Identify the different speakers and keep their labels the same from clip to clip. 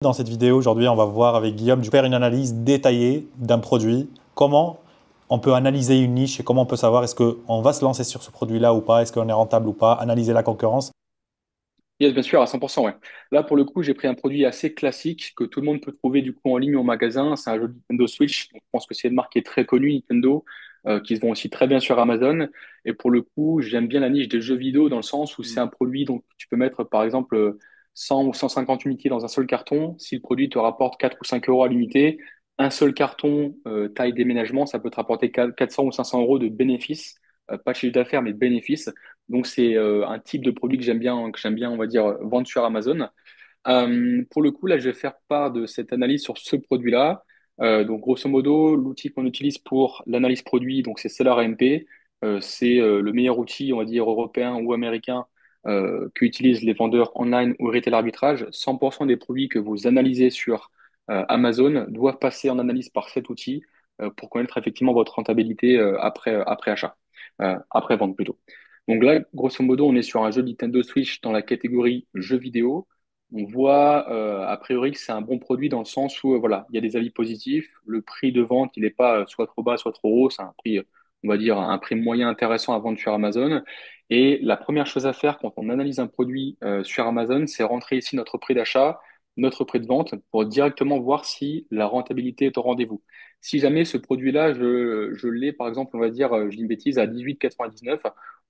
Speaker 1: Dans cette vidéo, aujourd'hui, on va voir avec Guillaume, je vais faire une analyse détaillée d'un produit, comment on peut analyser une niche et comment on peut savoir est-ce qu'on va se lancer sur ce produit-là ou pas, est-ce qu'on est rentable ou pas, analyser la concurrence.
Speaker 2: Yes, bien sûr, à 100%, ouais. Là, pour le coup, j'ai pris un produit assez classique que tout le monde peut trouver du coup en ligne ou en magasin. C'est un jeu de Nintendo Switch. Donc, je pense que c'est une marque qui est très connue, Nintendo, qui se vend aussi très bien sur Amazon. Et pour le coup, j'aime bien la niche des jeux vidéo dans le sens où c'est un produit donc tu peux mettre par exemple 100 ou 150 unités dans un seul carton. Si le produit te rapporte 4 ou 5 euros à l'unité, un seul carton taille déménagement, ça peut te rapporter 400 ou 500 euros de bénéfices. Pas de chiffre d'affaires, mais de bénéfices. Donc c'est un type de produit que j'aime bien, on va dire, vendre sur Amazon. Pour le coup, là, je vais faire part de cette analyse sur ce produit-là. Donc grosso modo, l'outil qu'on utilise pour l'analyse produit, donc c'est SellerAMP. C'est le meilleur outil, on va dire, européen ou américain qu'utilisent les vendeurs online ou retail arbitrage. 100% des produits que vous analysez sur Amazon doivent passer en analyse par cet outil pour connaître effectivement votre rentabilité après achat, après vente plutôt. Donc là, grosso modo, on est sur un jeu Nintendo Switch dans la catégorie jeux vidéo. On voit a priori que c'est un bon produit dans le sens où voilà, il y a des avis positifs. Le prix de vente, il n'est pas soit trop bas, soit trop haut. C'est un prix, on va dire, un prix moyen intéressant à vendre sur Amazon. Et la première chose à faire quand on analyse un produit sur Amazon, c'est rentrer ici notre prix d'achat, notre prix de vente, pour directement voir si la rentabilité est au rendez-vous. Si jamais ce produit-là, je l'ai, par exemple, on va dire, je dis une bêtise, à 18,99,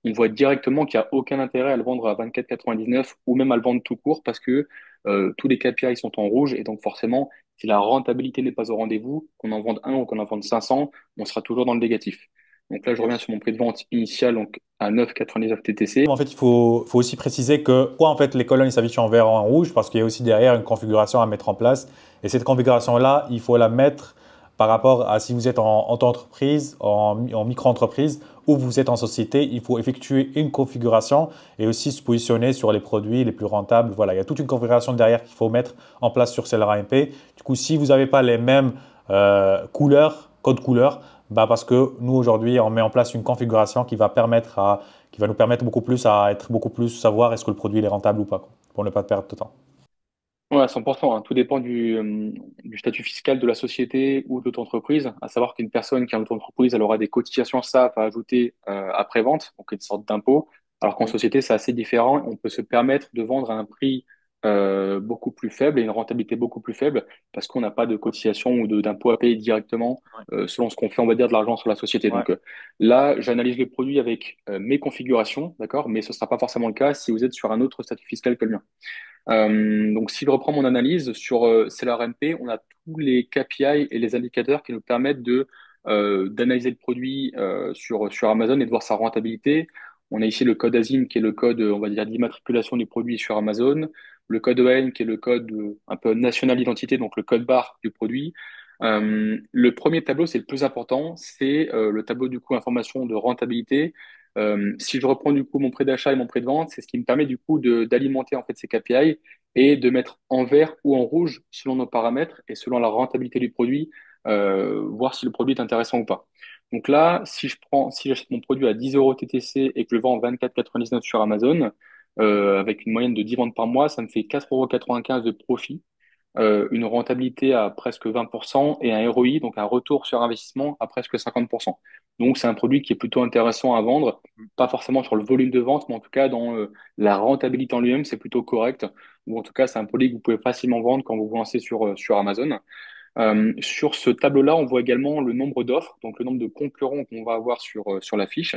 Speaker 2: on voit directement qu'il n'y a aucun intérêt à le vendre à 24,99 ou même à le vendre tout court parce que tous les KPI sont en rouge et donc forcément, si la rentabilité n'est pas au rendez-vous, qu'on en vende un ou qu'on en vende 500, on sera toujours dans le négatif. Donc là, je reviens sur mon prix de vente initial donc à 9,99 TTC.
Speaker 1: En fait, il faut aussi préciser que pourquoi en fait les colonnes s'affichent en vert et en rouge, parce qu'il y a aussi derrière une configuration à mettre en place. Et cette configuration-là, il faut la mettre par rapport à si vous êtes en auto-entreprise, en micro-entreprise ou vous êtes en société, il faut effectuer une configuration et aussi se positionner sur les produits les plus rentables. Voilà, il y a toute une configuration derrière qu'il faut mettre en place sur Seller AMP. Du coup, si vous n'avez pas les mêmes couleurs, code couleur, bah parce que nous aujourd'hui, on met en place une configuration qui va nous permettre beaucoup plus à être beaucoup plus savoir est-ce que le produit il est rentable ou pas, quoi, pour ne pas perdre de temps.
Speaker 2: Ouais, à 100%, hein. Tout dépend du statut fiscal de la société ou de votre entreprise. À savoir qu'une personne qui a une entreprise, elle aura des cotisations SAF à ajouter après-vente, donc une sorte d'impôt. Alors qu'en société, c'est assez différent. On peut se permettre de vendre à un prix beaucoup plus faible et une rentabilité beaucoup plus faible parce qu'on n'a pas de cotisation ou d'impôt à payer directement
Speaker 1: Ouais.
Speaker 2: selon ce qu'on fait, on va dire, de l'argent sur la société.
Speaker 1: Ouais.
Speaker 2: Donc là, j'analyse le produit avec mes configurations, d'accord, mais ce sera pas forcément le cas si vous êtes sur un autre statut fiscal que le mien. Donc, si je reprends mon analyse sur SellerMP, on a tous les KPI et les indicateurs qui nous permettent d'analyser le produit sur Amazon et de voir sa rentabilité. On a ici le code ASIN qui est le code, on va dire, d'immatriculation du produit sur Amazon, le code EAN qui est le code un peu national d'identité, donc le code barre du produit. Le premier tableau, c'est le plus important, c'est le tableau du coup information de rentabilité. Si je reprends du coup mon prix d'achat et mon prix de vente, c'est ce qui me permet du coup d'alimenter en fait ces KPI et de mettre en vert ou en rouge selon nos paramètres et selon la rentabilité du produit, voir si le produit est intéressant ou pas. Donc là, si j'achète mon produit à 10 euros TTC et que je le vends 24,99 sur Amazon, avec une moyenne de 10 ventes par mois, ça me fait 4,95 € de profit, une rentabilité à presque 20% et un ROI, donc un retour sur investissement à presque 50%. Donc c'est un produit qui est plutôt intéressant à vendre, pas forcément sur le volume de vente, mais en tout cas dans la rentabilité en lui-même, c'est plutôt correct. Ou en tout cas, c'est un produit que vous pouvez facilement vendre quand vous vous lancez sur Amazon. Sur ce tableau-là, on voit également le nombre d'offres, donc le nombre de concurrents qu'on va avoir sur la fiche.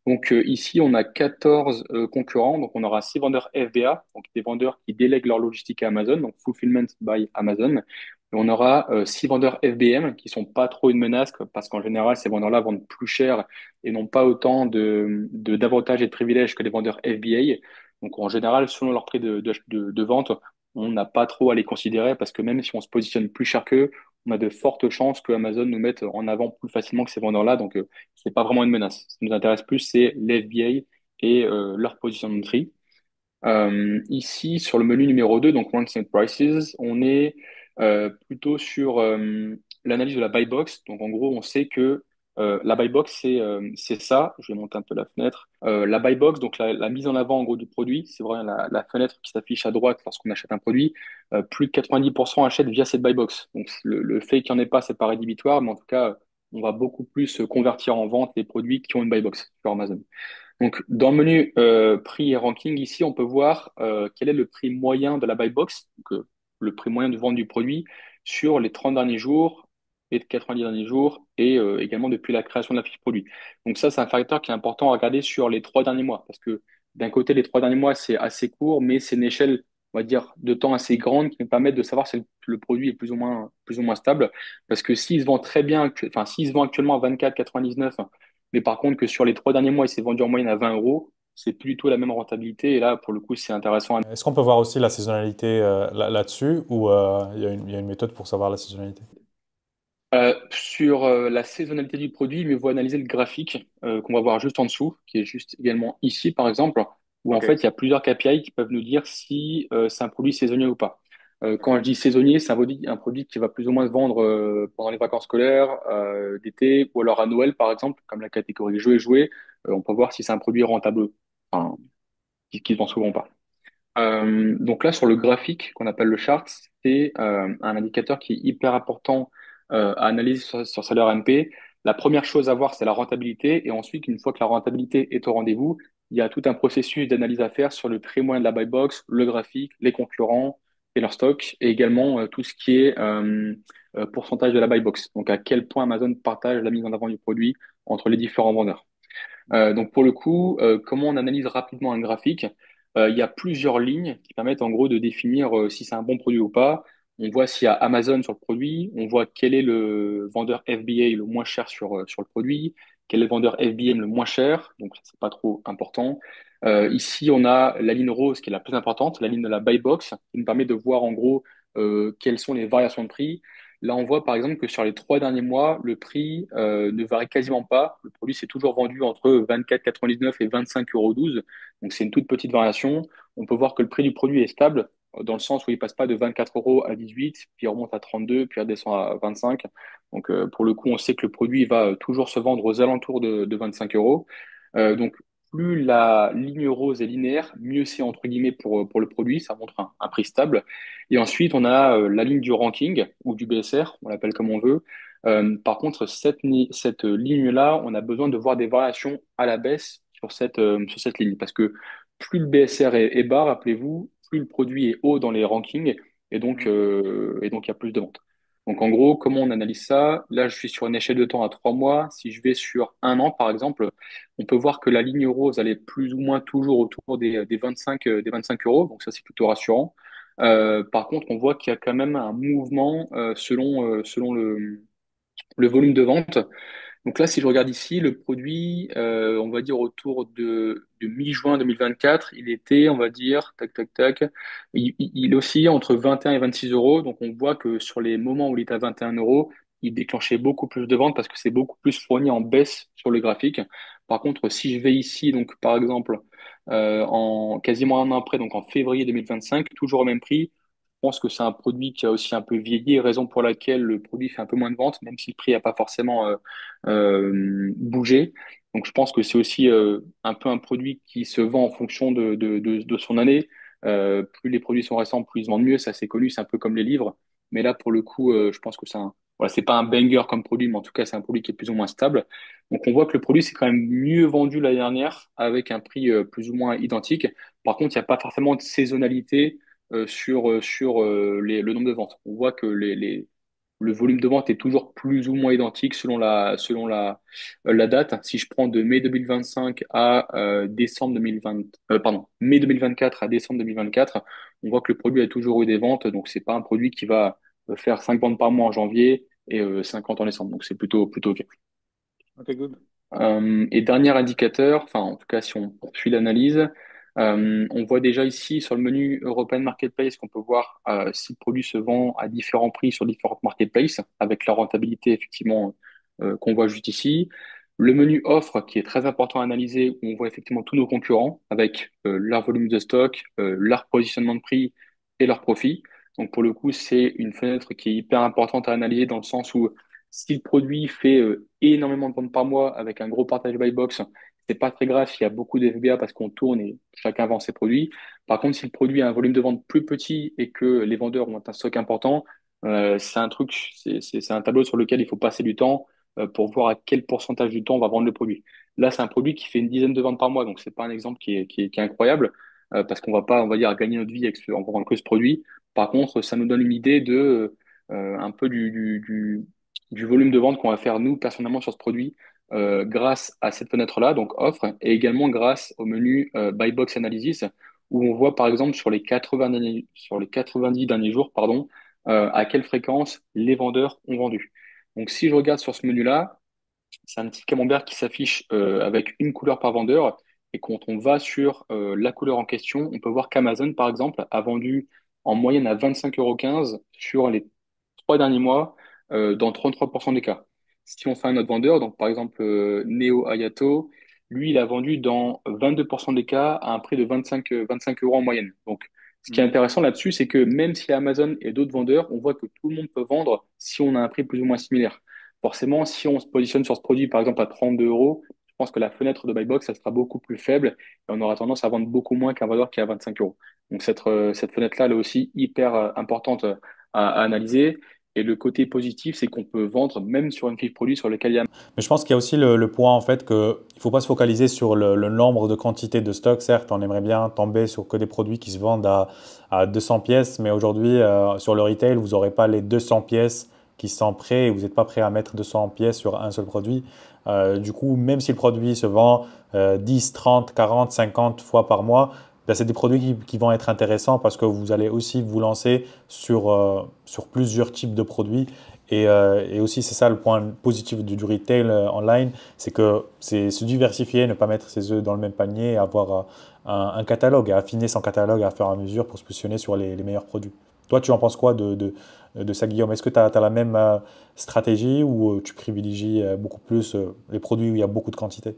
Speaker 2: Donc ici, on a 14 concurrents. Donc on aura 6 vendeurs FBA, donc des vendeurs qui délèguent leur logistique à Amazon, donc Fulfillment by Amazon. Et on aura 6 vendeurs FBM qui sont pas trop une menace parce qu'en général, ces vendeurs-là vendent plus cher et n'ont pas autant d'avantages et de privilèges que les vendeurs FBA. Donc en général, selon leur prix de vente, on n'a pas trop à les considérer parce que même si on se positionne plus cher qu'eux, on a de fortes chances que Amazon nous mette en avant plus facilement que ces vendeurs-là. Donc c'est pas vraiment une menace. Ce qui nous intéresse plus, c'est l'FBA et leur position de prix. Ici, sur le menu numéro 2, donc Ranks and Prices, on est plutôt sur l'analyse de la buy box. Donc, en gros, on sait que La buy box, c'est ça. Je vais monter un peu la fenêtre. La buy box, donc la mise en avant en gros du produit, c'est vraiment la fenêtre qui s'affiche à droite lorsqu'on achète un produit. Plus de 90% achètent via cette buy box. Donc le fait qu'il n'y en ait pas, c'est pas rédhibitoire, mais en tout cas, on va beaucoup plus convertir en vente les produits qui ont une buy box sur Amazon. Donc, dans le menu prix et ranking, ici, on peut voir quel est le prix moyen de la buy box, donc, le prix moyen de vente du produit sur les 30 derniers jours, les 90 derniers jours et également depuis la création de la fiche produit. Donc ça, c'est un facteur qui est important à regarder sur les 3 derniers mois parce que d'un côté, les 3 derniers mois, c'est assez court, mais c'est une échelle, on va dire, de temps assez grande qui nous permet de savoir si le produit est plus ou moins stable. Parce que s'il se vend très bien, enfin, s'il se vend actuellement à 24,99, mais par contre que sur les 3 derniers mois, il s'est vendu en moyenne à 20 euros, c'est plus du tout la même rentabilité. Et là, pour le coup, c'est intéressant.
Speaker 1: Est-ce qu'on peut voir aussi la saisonnalité là-dessus ou il y a une méthode pour savoir la saisonnalité?
Speaker 2: Sur la saisonnalité du produit, il vaut analyser le graphique qu'on va voir juste en dessous, qui est juste également ici, par exemple, où en
Speaker 1: Ok,
Speaker 2: fait, il y a plusieurs KPI qui peuvent nous dire si c'est un produit saisonnier ou pas. Quand je
Speaker 1: ok.
Speaker 2: dis saisonnier, c'est un produit qui va plus ou moins se vendre pendant les vacances scolaires, d'été, ou alors à Noël, par exemple, comme la catégorie jeux et jouets. On peut voir si c'est un produit rentable, enfin, qui se vend souvent ou pas. Donc là, sur le graphique qu'on appelle le chart, c'est un indicateur qui est hyper important à analyser sur Seller MP. La première chose à voir, c'est la rentabilité. Et ensuite, une fois que la rentabilité est au rendez-vous, il y a tout un processus d'analyse à faire sur le prix moyen de la buy box, le graphique, les concurrents et leur stock, et également tout ce qui est pourcentage de la buy box. Donc à quel point Amazon partage la mise en avant du produit entre les différents vendeurs. Donc pour le coup, comment on analyse rapidement un graphique? Il y a plusieurs lignes qui permettent en gros de définir si c'est un bon produit ou pas. On voit s'il y a Amazon sur le produit, on voit quel est le vendeur FBA le moins cher sur le produit, quel est le vendeur FBM le moins cher, donc ça, c'est pas trop important. Ici, on a la ligne rose qui est la plus importante, la ligne de la buy box, qui nous permet de voir en gros quelles sont les variations de prix. Là, on voit par exemple que sur les 3 derniers mois, le prix ne varie quasiment pas. Le produit s'est toujours vendu entre 24,99 et 25,12 €. Donc, c'est une toute petite variation. On peut voir que le prix du produit est stable dans le sens où il passe pas de 24 euros à 18, puis il remonte à 32, puis il redescend à 25. Donc, pour le coup, on sait que le produit va toujours se vendre aux alentours de 25 euros. Donc, plus la ligne rose est linéaire, mieux c'est entre guillemets pour le produit. Ça montre un prix stable. Et ensuite, on a la ligne du ranking ou du BSR, on l'appelle comme on veut. Par contre, cette ligne-là, on a besoin de voir des variations à la baisse sur cette ligne parce que plus le BSR est bas, rappelez-vous, plus le produit est haut dans les rankings et donc il y a plus de ventes. Donc en gros, comment on analyse ça? Là, je suis sur une échelle de temps à 3 mois. Si je vais sur un an, par exemple, on peut voir que la ligne rose, elle est plus ou moins toujours autour des 25 euros. Donc ça, c'est plutôt rassurant. Par contre, on voit qu'il y a quand même un mouvement selon le volume de vente. Donc là, si je regarde ici, le produit, on va dire autour de mi-juin 2024, il était, on va dire, tac, tac, tac, il oscillait entre 21 et 26 euros. Donc on voit que sur les moments où il est à 21 euros, il déclenchait beaucoup plus de ventes parce que c'est beaucoup plus fourni en baisse sur le graphique. Par contre, si je vais ici, donc par exemple, en quasiment un an après, donc en février 2025, toujours au même prix, je pense que c'est un produit qui a aussi un peu vieilli, raison pour laquelle le produit fait un peu moins de ventes, même si le prix n'a pas forcément bouger. Donc je pense que c'est aussi un peu un produit qui se vend en fonction de son année. Plus les produits sont récents, plus ils se vendent mieux. Ça, c'est connu, c'est un peu comme les livres. Mais là, pour le coup, je pense que voilà, c'est pas un banger comme produit, mais en tout cas, c'est un produit qui est plus ou moins stable. Donc on voit que le produit s'est quand même mieux vendu l'année dernière avec un prix plus ou moins identique. Par contre, il n'y a pas forcément de saisonnalité sur le nombre de ventes. On voit que le volume de vente est toujours plus ou moins identique selon la date. Si je prends de mai 2025 à décembre 2020, pardon, mai 2024 à décembre 2024, on voit que le produit a toujours eu des ventes. Donc, c'est pas un produit qui va faire 5 ventes par mois en janvier et 50 en décembre. Donc, c'est plutôt OK.
Speaker 1: Ok, good.
Speaker 2: Et dernier indicateur, enfin en tout cas si on poursuit l'analyse, on voit déjà ici sur le menu European Marketplace qu'on peut voir si le produit se vend à différents prix sur différentes marketplaces avec la rentabilité effectivement qu'on voit juste ici. Le menu offre qui est très important à analyser où on voit effectivement tous nos concurrents avec leur volume de stock, leur positionnement de prix et leur profit. Donc pour le coup c'est une fenêtre qui est hyper importante à analyser dans le sens où Si le produit fait énormément de ventes par mois avec un gros partage buy box, c'est pas très grave s'il y a beaucoup d'FBA parce qu'on tourne et chacun vend ses produits. Par contre, si le produit a un volume de vente plus petit et que les vendeurs ont un stock important, c'est un tableau sur lequel il faut passer du temps pour voir à quel pourcentage du temps on va vendre le produit. Là, c'est un produit qui fait une dizaine de ventes par mois, donc c'est pas un exemple qui est incroyable parce qu'on va pas, on va dire, gagner notre vie en vendant que ce produit. Par contre, ça nous donne une idée de un peu du volume de vente qu'on va faire nous personnellement sur ce produit grâce à cette fenêtre-là, donc offre, et également grâce au menu Buy Box Analysis, où on voit par exemple sur les 90 derniers jours, pardon, à quelle fréquence les vendeurs ont vendu. Donc si je regarde sur ce menu-là, c'est un petit camembert qui s'affiche avec une couleur par vendeur. Et quand on va sur la couleur en question, on peut voir qu'Amazon, par exemple, a vendu en moyenne à 25,15 € sur les 3 derniers mois dans 33% des cas. Si on fait un autre vendeur, donc par exemple Neo Ayato, lui, il a vendu dans 22% des cas à un prix de 25 € en moyenne. Donc, ce qui est
Speaker 1: Mm.
Speaker 2: intéressant là-dessus, c'est que même si Amazon et d'autres vendeurs, on voit que tout le monde peut vendre si on a un prix plus ou moins similaire. Forcément, si on se positionne sur ce produit, par exemple, à 32 €, je pense que la fenêtre de buy box, ça sera beaucoup plus faible et on aura tendance à vendre beaucoup moins qu'un vendeur qui est à 25 €. Donc, cette fenêtre-là, elle est aussi hyper importante à analyser. Et le côté positif, c'est qu'on peut vendre même sur une fiche produit sur lequel il y a.
Speaker 1: Mais je pense qu'il y a aussi le point en fait que il faut pas se focaliser sur le nombre de quantités de stock. Certes, on aimerait bien tomber sur que des produits qui se vendent à 200 pièces, mais aujourd'hui sur le retail, vous n'aurez pas les 200 pièces qui sont prêts et vous n'êtes pas prêt à mettre 200 pièces sur un seul produit. Du coup, même si le produit se vend 10, 30, 40, 50 fois par mois, ben, c'est des produits qui vont être intéressants parce que vous allez aussi vous lancer sur plusieurs types de produits et aussi, c'est ça le point positif du retail online, c'est que c'est se diversifier, ne pas mettre ses œufs dans le même panier et avoir un catalogue, et affiner son catalogue à fur et à mesure pour se positionner sur les meilleurs produits. Toi, tu en penses quoi de ça, Guillaume? Est-ce que tu as la même stratégie ou tu privilégies beaucoup plus les produits où il y a beaucoup de quantité?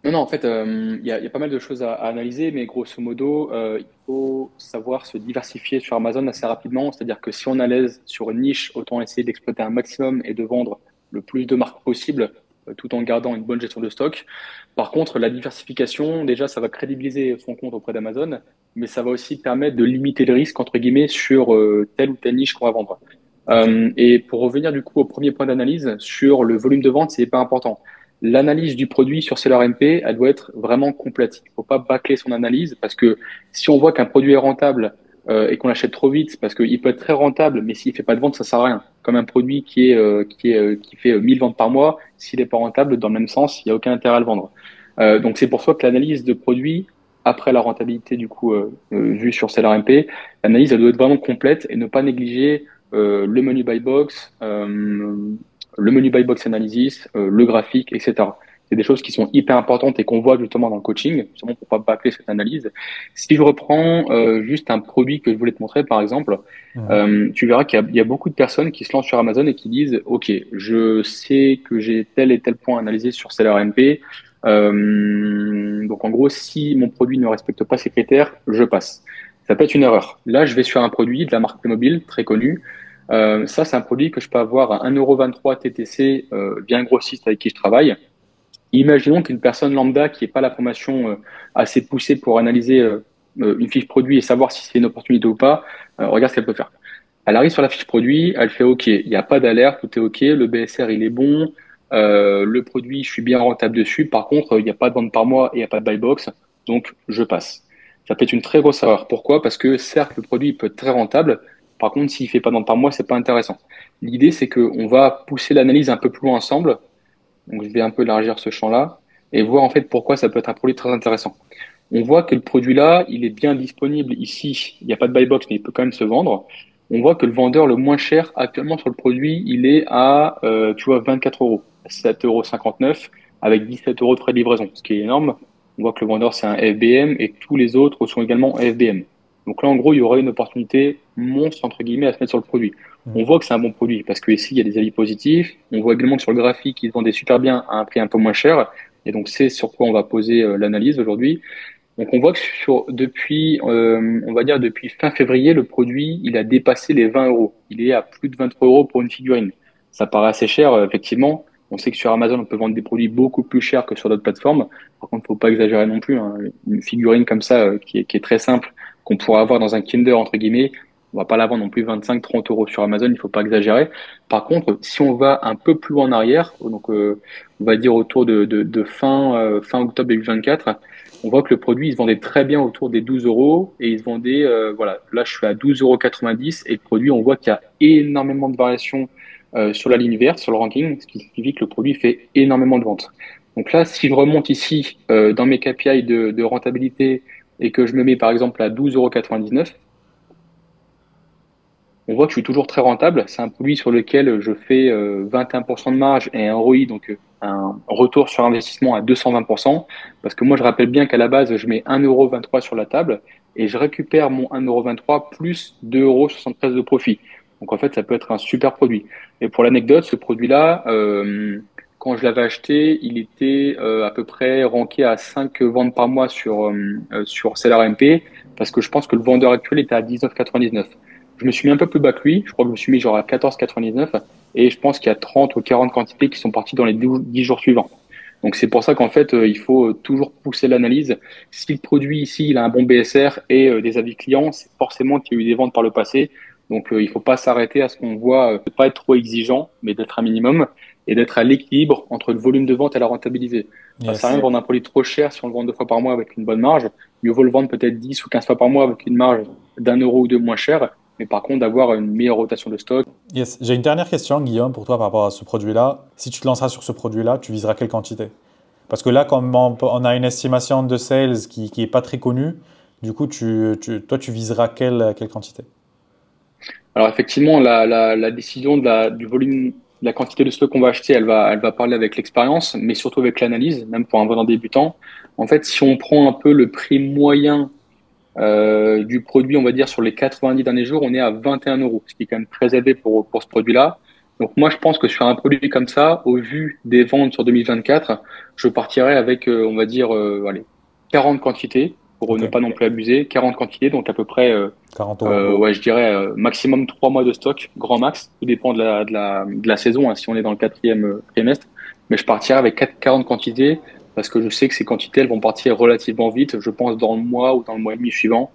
Speaker 2: Non, non, en fait, il y a pas mal de choses à analyser, mais grosso modo, il faut savoir se diversifier sur Amazon assez rapidement. C'est-à-dire que si on est à l'aise sur une niche, autant essayer d'exploiter un maximum et de vendre le plus de marques possible, tout en gardant une bonne gestion de stock. Par contre, la diversification, déjà, ça va crédibiliser son compte auprès d'Amazon, mais ça va aussi permettre de limiter le risque, entre guillemets, sur telle ou telle niche qu'on va vendre.
Speaker 1: Ok.
Speaker 2: Et pour revenir du coup au premier point d'analyse sur le volume de vente, c'est pas important. L'analyse du produit sur SellerMP, elle doit être vraiment complète. Il ne faut pas bâcler son analyse parce que si on voit qu'un produit est rentable et qu'on l'achète trop vite, parce qu'il peut être très rentable, mais s'il fait pas de vente, ça sert à rien. Comme un produit qui fait 1000 ventes par mois, s'il n'est pas rentable, dans le même sens, il n'y a aucun intérêt à le vendre. Donc c'est pour ça que l'analyse de produit, après la rentabilité du coup vue sur SellerMP, l'analyse elle doit être vraiment complète et ne pas négliger le menu buy box, le menu buy box analysis, le graphique, etc. C'est des choses qui sont hyper importantes et qu'on voit justement dans le coaching, justement pour pas bâcler cette analyse. Si je reprends juste un produit que je voulais te montrer, par exemple,
Speaker 1: Mhm.
Speaker 2: tu verras qu'il y a beaucoup de personnes qui se lancent sur Amazon et qui disent, OK, je sais que j'ai tel et tel point analysé sur Seller MP. Donc en gros, si mon produit ne respecte pas ces critères, je passe. Ça peut être une erreur. Là, je vais sur un produit de la marque Playmobil, très connu. Ça, c'est un produit que je peux avoir à 1,23 € TTC via un grossiste avec qui je travaille. Imaginons qu'une personne lambda qui n'ait pas la formation assez poussée pour analyser une fiche produit et savoir si c'est une opportunité ou pas, regarde ce qu'elle peut faire. Elle arrive sur la fiche produit, elle fait OK, il n'y a pas d'alerte, tout est OK, le BSR il est bon, le produit, je suis bien rentable dessus. Par contre, il n'y a pas de vente par mois et il n'y a pas de buy box, donc je passe. Ça peut être une très grosse erreur. Pourquoi? Parce que certes, le produit il peut être très rentable. Par contre, s'il fait pas de vente par mois, c'est pas intéressant. L'idée, c'est qu'on va pousser l'analyse un peu plus loin ensemble. Donc, je vais un peu élargir ce champ-là et voir en fait pourquoi ça peut être un produit très intéressant. On voit que le produit-là, il est bien disponible ici. Il n'y a pas de buy box, mais il peut quand même se vendre. On voit que le vendeur le moins cher actuellement sur le produit, il est à, tu vois, 24 euros, 7,59 € avec 17 € de frais de livraison, ce qui est énorme. On voit que le vendeur, c'est un FBM et tous les autres sont également FBM. Donc là, en gros, il y aurait une opportunité monstre, entre guillemets, à se mettre sur le produit. On voit que c'est un bon produit parce que ici, il y a des avis positifs. On voit également que sur le graphique, ils se vendaient super bien à un prix un peu moins cher. Et donc, c'est sur quoi on va poser l'analyse aujourd'hui. Donc on voit que depuis, on va dire depuis fin février, le produit, il a dépassé les 20 euros. Il est à plus de 23 € pour une figurine. ça paraît assez cher, effectivement. On sait que sur Amazon, on peut vendre des produits beaucoup plus chers que sur d'autres plateformes. Par contre, faut pas exagérer non plus, hein. Une figurine comme ça, qui est très simple, qu'on pourra avoir dans un Kinder, entre guillemets, on va pas la vendre non plus 25-30 € sur Amazon, il faut pas exagérer. Par contre, si on va un peu plus loin en arrière, donc on va dire autour de fin octobre 2024, on voit que le produit, il se vendait très bien autour des 12 euros et il se vendait, voilà, là je suis à 12,90 € et le produit, on voit qu'il y a énormément de variations sur la ligne verte, sur le ranking, ce qui signifie que le produit fait énormément de ventes. Donc là, si je remonte ici dans mes KPI de rentabilité et que je me mets par exemple à 12,99 €, on voit que je suis toujours très rentable. C'est un produit sur lequel je fais 21% de marge et un ROI, donc un retour sur investissement à 220%. Parce que moi, je rappelle bien qu'à la base, je mets 1,23 € sur la table et je récupère mon 1,23 € plus 2,73 € de profit. Donc en fait, ça peut être un super produit. Et pour l'anecdote, ce produit-là, quand je l'avais acheté, il était à peu près ranké à 5 ventes par mois sur SellerMP parce que je pense que le vendeur actuel était à 19,99. Je me suis mis un peu plus bas que lui. Je crois que je me suis mis genre à 14,99 et je pense qu'il y a 30 ou 40 quantités qui sont parties dans les 10 jours suivants. Donc c'est pour ça qu'en fait, il faut toujours pousser l'analyse. Si le produit ici, il a un bon BSR et des avis clients, c'est forcément qu'il y a eu des ventes par le passé. Donc il faut pas s'arrêter à ce qu'on voit, pas être trop exigeant, mais d'être un minimum et d'être à l'équilibre entre le volume de vente et la rentabilité. Ça sert à rien de
Speaker 1: Yes.
Speaker 2: vendre un produit trop cher si on le vend 2 fois par mois avec une bonne marge. Mieux vaut le vendre peut-être 10 ou 15 fois par mois avec une marge d'1 € ou deux moins cher, mais par contre d'avoir une meilleure rotation de stock.
Speaker 1: Yes. J'ai une dernière question, Guillaume, pour toi par rapport à ce produit-là. Si tu te lanceras sur ce produit-là, tu viseras quelle quantité? Parce que là, comme on a une estimation de sales qui est pas très connue, du coup, toi, tu viseras quelle quantité?
Speaker 2: Alors effectivement, la décision du volume, de la quantité de stock qu'on va acheter, elle va parler avec l'expérience, mais surtout avec l'analyse, même pour un vendeur débutant. En fait, si on prend un peu le prix moyen du produit, on va dire sur les 90 derniers jours, on est à 21 €, ce qui est quand même très élevé pour ce produit-là. Donc moi, je pense que sur un produit comme ça, au vu des ventes sur 2024, je partirais avec, on va dire, allez, 40 quantités pour
Speaker 1: Ok,
Speaker 2: ne pas non plus abuser, 40 quantités, donc à peu près
Speaker 1: 40 €.
Speaker 2: ouais, je dirais maximum 3 mois de stock, grand max. Tout dépend de la saison, hein, si on est dans le quatrième trimestre. Mais je partirai avec 40 quantités parce que je sais que ces quantités, elles vont partir relativement vite, je pense dans le mois ou dans le mois et demi suivant,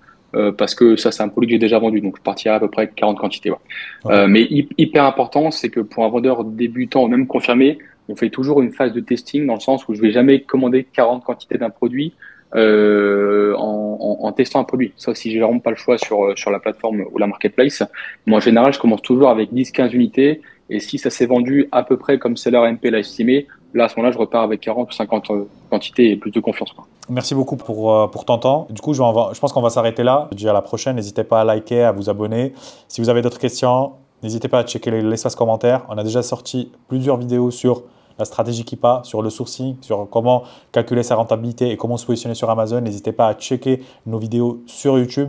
Speaker 2: parce que ça, c'est un produit que j'ai déjà vendu. Donc, je partirai à peu près avec 40 quantités. Ouais.
Speaker 1: Ok.
Speaker 2: Mais hyper important, c'est que pour un vendeur débutant ou même confirmé, on fait toujours une phase de testing dans le sens où je vais jamais commander 40 quantités d'un produit en testant un produit. Ça aussi, j'ai vraiment pas le choix sur la plateforme ou la marketplace. Moi, en général, je commence toujours avec 10-15 unités. Et si ça s'est vendu à peu près comme Seller MP l'a estimé, là, à ce moment-là, je repars avec 40 ou 50 quantités et plus de confiance, quoi.
Speaker 1: Merci beaucoup pour ton temps. Du coup, je pense qu'on va s'arrêter là. Je dis à la prochaine. N'hésitez pas à liker, à vous abonner. Si vous avez d'autres questions, n'hésitez pas à checker l'espace commentaire. On a déjà sorti plusieurs vidéos sur la stratégie Keepa, sur le sourcing, sur comment calculer sa rentabilité et comment se positionner sur Amazon. N'hésitez pas à checker nos vidéos sur YouTube.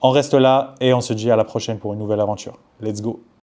Speaker 1: On reste là et on se dit à la prochaine pour une nouvelle aventure. Let's go!